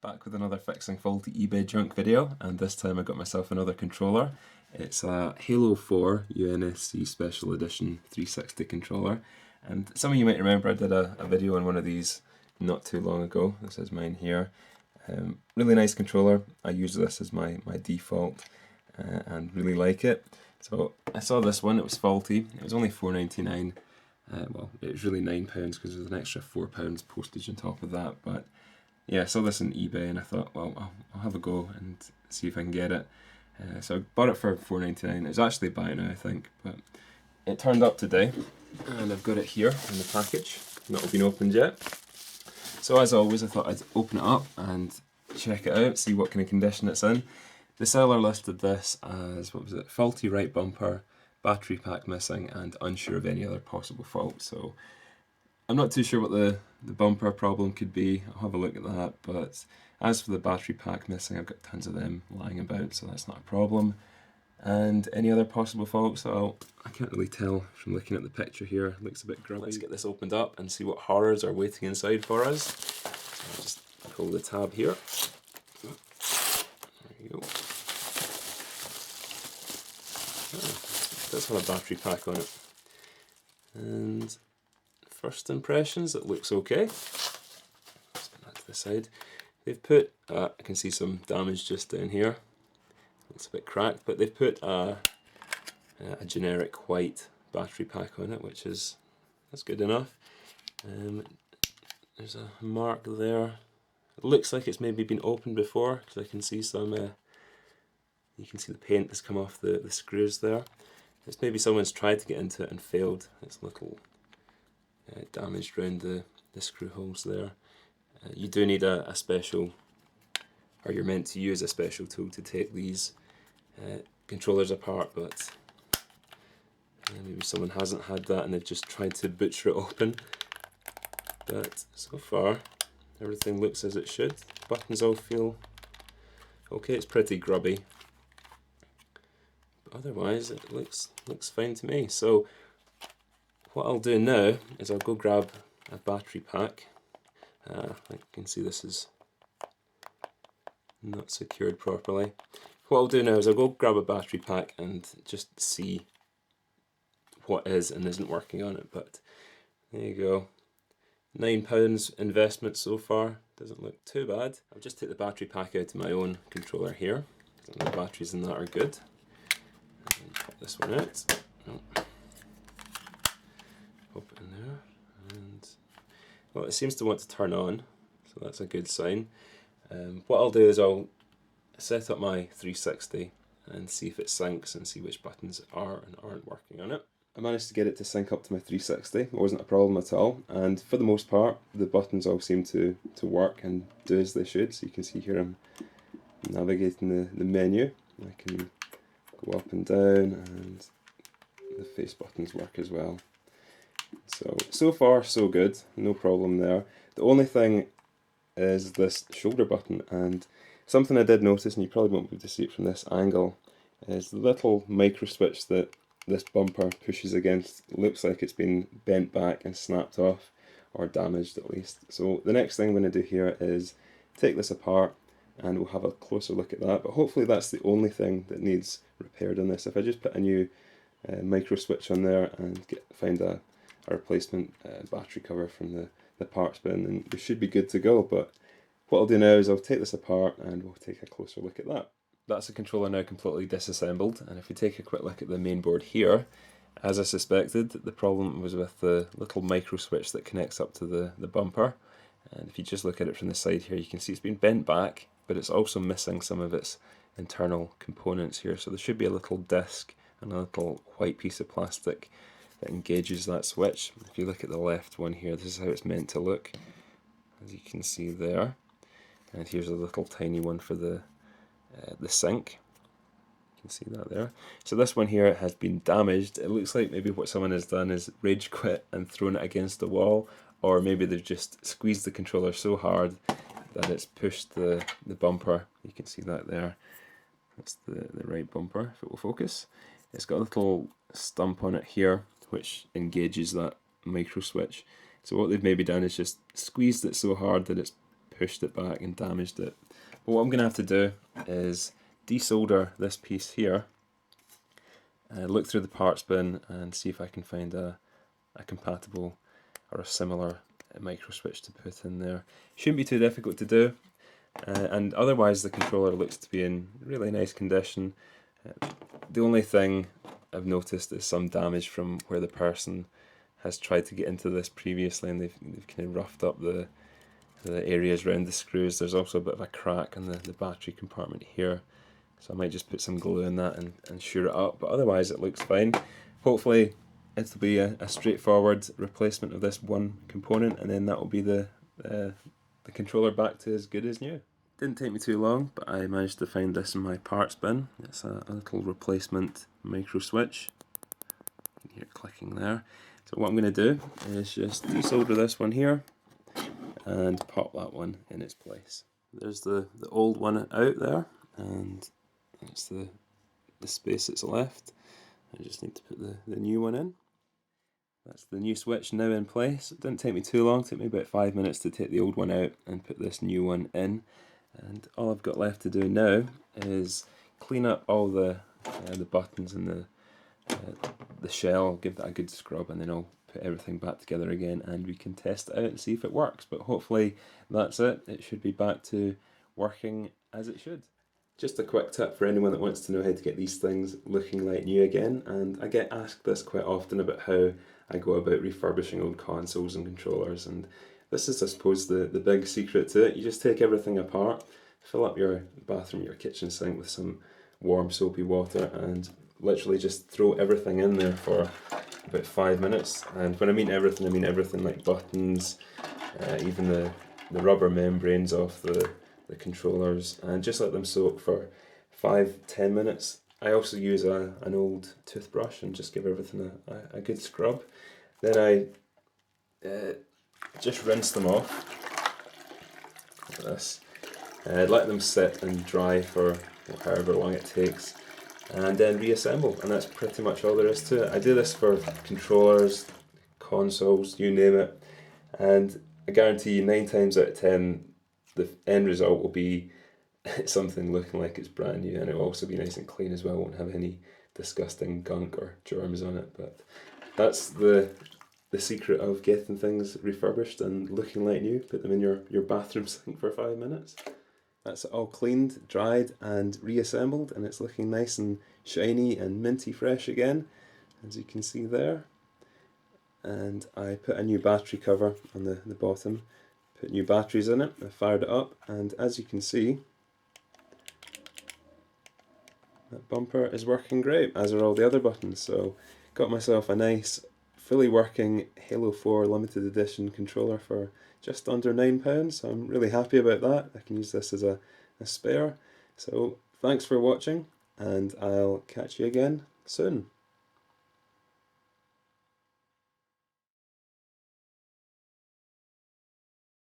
Back with another fixing faulty eBay junk video, and this time I got myself another controller. It's a Halo 4 UNSC Special Edition 360 controller, and some of you might remember I did a video on one of these not too long ago. This is mine here. Really nice controller. I use this as my default and really like it. So I saw this one, it was faulty. It was only $4.99. Well, it was really £9 because there's an extra £4 postage on top of that, but yeah, I saw this on eBay and I thought, well, I'll have a go and see if I can get it. So I bought it for $4.99. It was actually by now, I think, but it turned up today, and I've got it here in the package. Not been opened yet. So as always, I thought I'd open it up and check it out, see what kind of condition it's in. The seller listed this as, what was it, faulty right bumper, battery pack missing, and unsure of any other possible fault. So I'm not too sure what the bumper problem could be. I'll have a look at that, but as for the battery pack missing, I've got tons of them lying about, so that's not a problem. And any other possible faults, well, I can't really tell from looking at the picture here. It looks a bit grubby. Let's get this opened up and see what horrors are waiting inside for us. So I'll just pull the tab here. There you go. Oh, it does have a battery pack on it. And first impressions, it looks okay. Let's put that to the side. They've put, I can see some damage just down here. Looks a bit cracked, but they've put a generic white battery pack on it, that's good enough. There's a mark there. It looks like it's maybe been opened before, because I can see some, you can see the paint has come off the screws there. It's maybe someone's tried to get into it and failed. It's a little damaged around the screw holes there. You do need a special, or you're meant to use a special tool to take these controllers apart, but maybe someone hasn't had that and they've just tried to butcher it open. But so far, everything looks as it should. Buttons all feel okay. It's pretty grubby, but otherwise it looks fine to me. So what I'll do now is I'll go grab a battery pack. I can see this is not secured properly. What I'll do now is I'll go grab a battery pack and just see what is and isn't working on it. But there you go. £9 investment so far. Doesn't look too bad. I'll just take the battery pack out of my own controller here. The batteries in that are good. And pop this one out. Oh. Pop it in there. And well, it seems to want to turn on, so that's a good sign. What I'll do is I'll set up my 360 and see if it syncs and see which buttons are and aren't working on it. I managed to get it to sync up to my 360. It wasn't a problem at all, and for the most part the buttons all seem to work and do as they should. So you can see here I'm navigating the menu. I can go up and down, and the face buttons work as well. So far so good, no problem there. The only thing is this shoulder button, and something I did notice, and you probably won't be able to see it from this angle, is the little micro switch that this bumper pushes against looks like it's been bent back and snapped off, or damaged at least. So the next thing I'm going to do here is take this apart and we'll have a closer look at that, but hopefully that's the only thing that needs repaired on this. If I just put a new micro switch on there and find a replacement battery cover from the parts bin, and we should be good to go. But what I'll do now is I'll take this apart and we'll take a closer look at that. That's the controller now completely disassembled, and if we take a quick look at the main board here, as I suspected, the problem was with the little micro switch that connects up to the bumper. And if you just look at it from the side here, you can see it's been bent back, but it's also missing some of its internal components here. So there should be a little disc and a little white piece of plastic that engages that switch. If you look at the left one here, this is how it's meant to look, as you can see there. And here's a little tiny one for the sink. You can see that there. So this one here has been damaged. It looks like maybe what someone has done is rage quit and thrown it against the wall, or maybe they've just squeezed the controller so hard that it's pushed the bumper. You can see that there. That's the right bumper, if it will focus. It's got a little stump on it here which engages that micro switch. So what they've maybe done is just squeezed it so hard that it's pushed it back and damaged it. But what I'm going to have to do is desolder this piece here, look through the parts bin and see if I can find a compatible or a similar micro switch to put in there. Shouldn't be too difficult to do, and otherwise the controller looks to be in really nice condition. The only thing I've noticed is some damage from where the person has tried to get into this previously, and they've kind of roughed up the areas around the screws. There's also a bit of a crack in the battery compartment here, so I might just put some glue in that and sure it up, but otherwise it looks fine. Hopefully it'll be a straightforward replacement of this one component, and then that will be the controller back to as good as new. Didn't take me too long, but I managed to find this in my parts bin. It's a little replacement micro switch. You can hear it clicking there. So what I'm going to do is just desolder this one here and pop that one in its place. There's the old one out there, and that's the space that's left. I just need to put the new one in. That's the new switch now in place. It didn't take me too long, it took me about 5 minutes to take the old one out and put this new one in. And all I've got left to do now is clean up all the buttons and the shell, give that a good scrub, and then I'll put everything back together again and we can test it out and see if it works. But hopefully that's it. It should be back to working as it should. Just a quick tip for anyone that wants to know how to get these things looking like new again, and I get asked this quite often about how I go about refurbishing old consoles and controllers, and this is, I suppose, the big secret to it. You just take everything apart, fill up your bathroom, your kitchen sink with some warm soapy water, and literally just throw everything in there for about 5 minutes. And when I mean everything like buttons, even the rubber membranes off the controllers, and just let them soak for 5-10 minutes. I also use an old toothbrush and just give everything a good scrub. Then I just rinse them off like this. Let them sit and dry for however long it takes, and then reassemble, and that's pretty much all there is to it. I do this for controllers, consoles, you name it, and I guarantee you 9 times out of 10 the end result will be something looking like it's brand new, and it will also be nice and clean as well. It won't have any disgusting gunk or germs on it. But that's the secret of getting things refurbished and looking like new. Put them in your bathroom sink for 5 minutes. That's it all cleaned, dried and reassembled, and it's looking nice and shiny and minty fresh again, as you can see there. And I put a new battery cover on the bottom, put new batteries in it, I fired it up, and as you can see, that bumper is working great, as are all the other buttons. So got myself a nice fully working Halo 4 limited edition controller for just under £9, so I'm really happy about that. I can use this as a spare. So thanks for watching, and I'll catch you again soon.